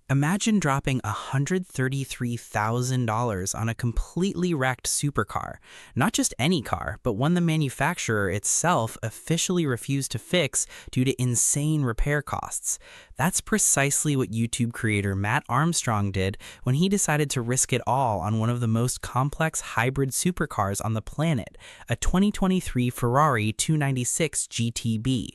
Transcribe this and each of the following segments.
Imagine dropping $133,000 on a completely wrecked supercar. Not just any car, but one the manufacturer itself officially refused to fix due to insane repair costs. That's precisely what YouTube creator Matt Armstrong did when he decided to risk it all on one of the most complex hybrid supercars on the planet, a 2023 Ferrari 296 GTB.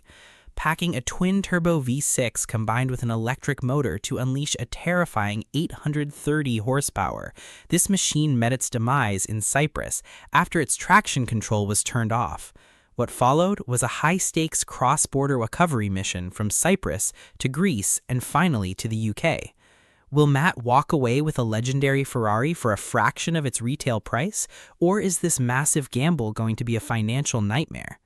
Packing a twin-turbo V6 combined with an electric motor to unleash a terrifying 830 horsepower. This machine met its demise in Cyprus after its traction control was turned off. What followed was a high-stakes cross-border recovery mission from Cyprus to Greece and finally to the UK. Will Matt walk away with a legendary Ferrari for a fraction of its retail price, or is this massive gamble going to be a financial nightmare?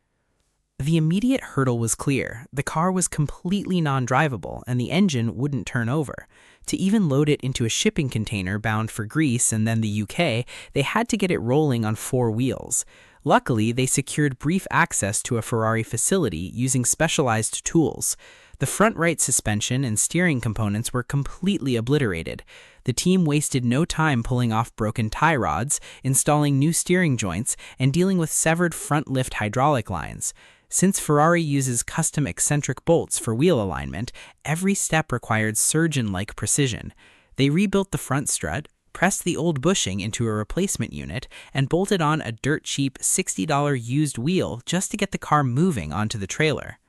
The immediate hurdle was clear. The car was completely non-drivable and the engine wouldn't turn over. To even load it into a shipping container bound for Greece and then the UK, they had to get it rolling on four wheels. Luckily, they secured brief access to a Ferrari facility using specialized tools. The front right suspension and steering components were completely obliterated. The team wasted no time pulling off broken tie rods, installing new steering joints, and dealing with severed front lift hydraulic lines. Since Ferrari uses custom eccentric bolts for wheel alignment, every step required surgeon-like precision. They rebuilt the front strut, pressed the old bushing into a replacement unit, and bolted on a dirt-cheap $60 used wheel just to get the car moving onto the trailer.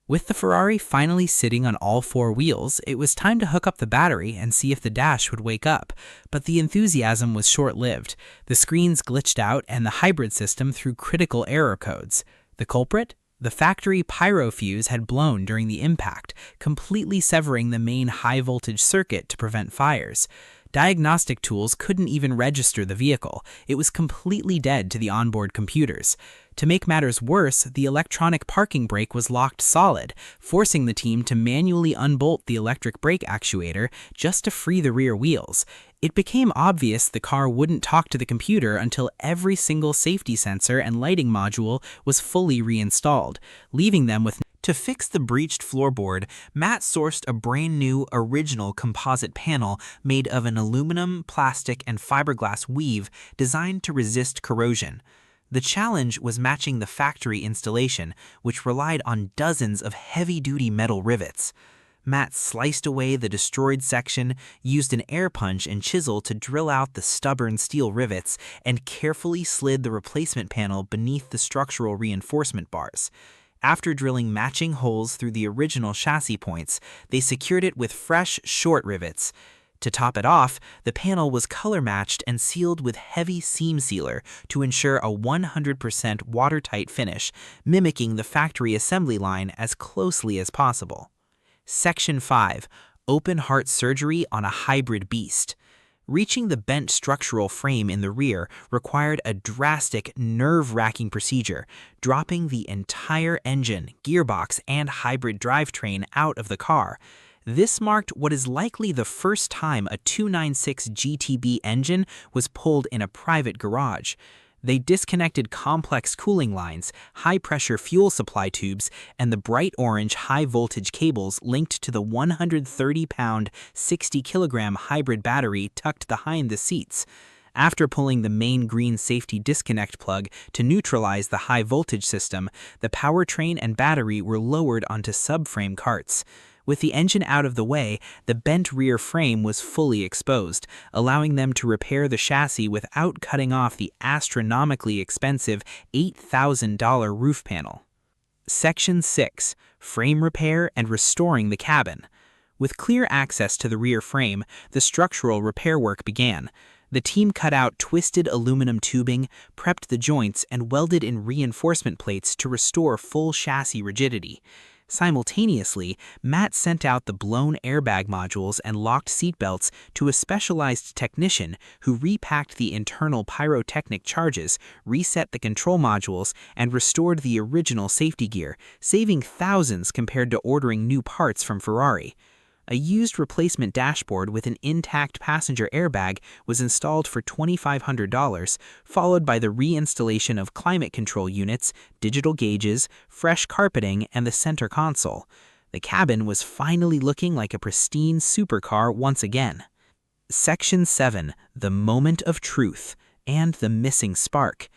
With the Ferrari finally sitting on all four wheels, it was time to hook up the battery and see if the dash would wake up. But the enthusiasm was short-lived. The screens glitched out and the hybrid system threw critical error codes. The culprit? The factory pyro fuse had blown during the impact, completely severing the main high-voltage circuit to prevent fires. Diagnostic tools couldn't even register the vehicle. It was completely dead to the onboard computers. To make matters worse, the electronic parking brake was locked solid, forcing the team to manually unbolt the electric brake actuator just to free the rear wheels. It became obvious the car wouldn't talk to the computer until every single safety sensor and lighting module was fully reinstalled, leaving them with. To fix the breached floorboard, Matt sourced a brand new original composite panel made of an aluminum, plastic, and fiberglass weave designed to resist corrosion. The challenge was matching the factory installation, which relied on dozens of heavy-duty metal rivets. Matt sliced away the destroyed section, used an air punch and chisel to drill out the stubborn steel rivets, and carefully slid the replacement panel beneath the structural reinforcement bars. After drilling matching holes through the original chassis points, they secured it with fresh, short rivets. To top it off, the panel was color-matched and sealed with heavy seam sealer to ensure a 100% watertight finish, mimicking the factory assembly line as closely as possible. Section 5. Open heart surgery on a hybrid beast. Reaching the bent structural frame in the rear required a drastic, nerve-wracking procedure, dropping the entire engine, gearbox, and hybrid drivetrain out of the car. This marked what is likely the first time a 296 GTB engine was pulled in a private garage. They disconnected complex cooling lines, high-pressure fuel supply tubes, and the bright orange high-voltage cables linked to the 130-pound, 60-kilogram hybrid battery tucked behind the seats. After pulling the main green safety disconnect plug to neutralize the high-voltage system, the powertrain and battery were lowered onto subframe carts. With the engine out of the way, the bent rear frame was fully exposed, allowing them to repair the chassis without cutting off the astronomically expensive $8,000 roof panel. Section 6. Frame repair and restoring the cabin. With clear access to the rear frame, the structural repair work began. The team cut out twisted aluminum tubing, prepped the joints, and welded in reinforcement plates to restore full chassis rigidity. Simultaneously, Matt sent out the blown airbag modules and locked seatbelts to a specialized technician who repacked the internal pyrotechnic charges, reset the control modules, and restored the original safety gear, saving thousands compared to ordering new parts from Ferrari. A used replacement dashboard with an intact passenger airbag was installed for $2,500, followed by the reinstallation of climate control units, digital gauges, fresh carpeting, and the center console. The cabin was finally looking like a pristine supercar once again. Section 7. The Moment of Truth and the Missing Spark.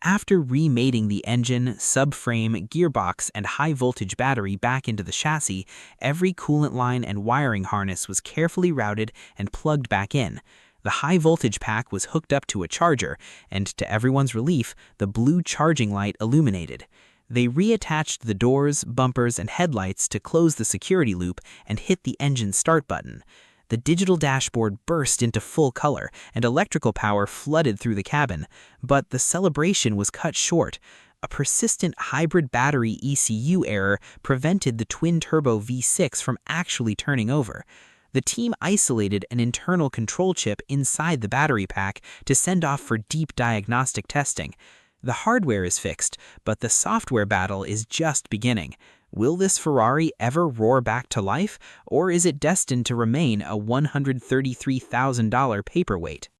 After remating the engine, subframe, gearbox, and high-voltage battery back into the chassis, every coolant line and wiring harness was carefully routed and plugged back in. The high-voltage pack was hooked up to a charger, and to everyone's relief, the blue charging light illuminated. They reattached the doors, bumpers, and headlights to close the security loop and hit the engine start button. The digital dashboard burst into full color, and electrical power flooded through the cabin, but the celebration was cut short. A persistent hybrid battery ECU error prevented the twin-turbo V6 from actually turning over. The team isolated an internal control chip inside the battery pack to send off for deep diagnostic testing. The hardware is fixed, but the software battle is just beginning. Will this Ferrari ever roar back to life, or is it destined to remain a $133,000 paperweight?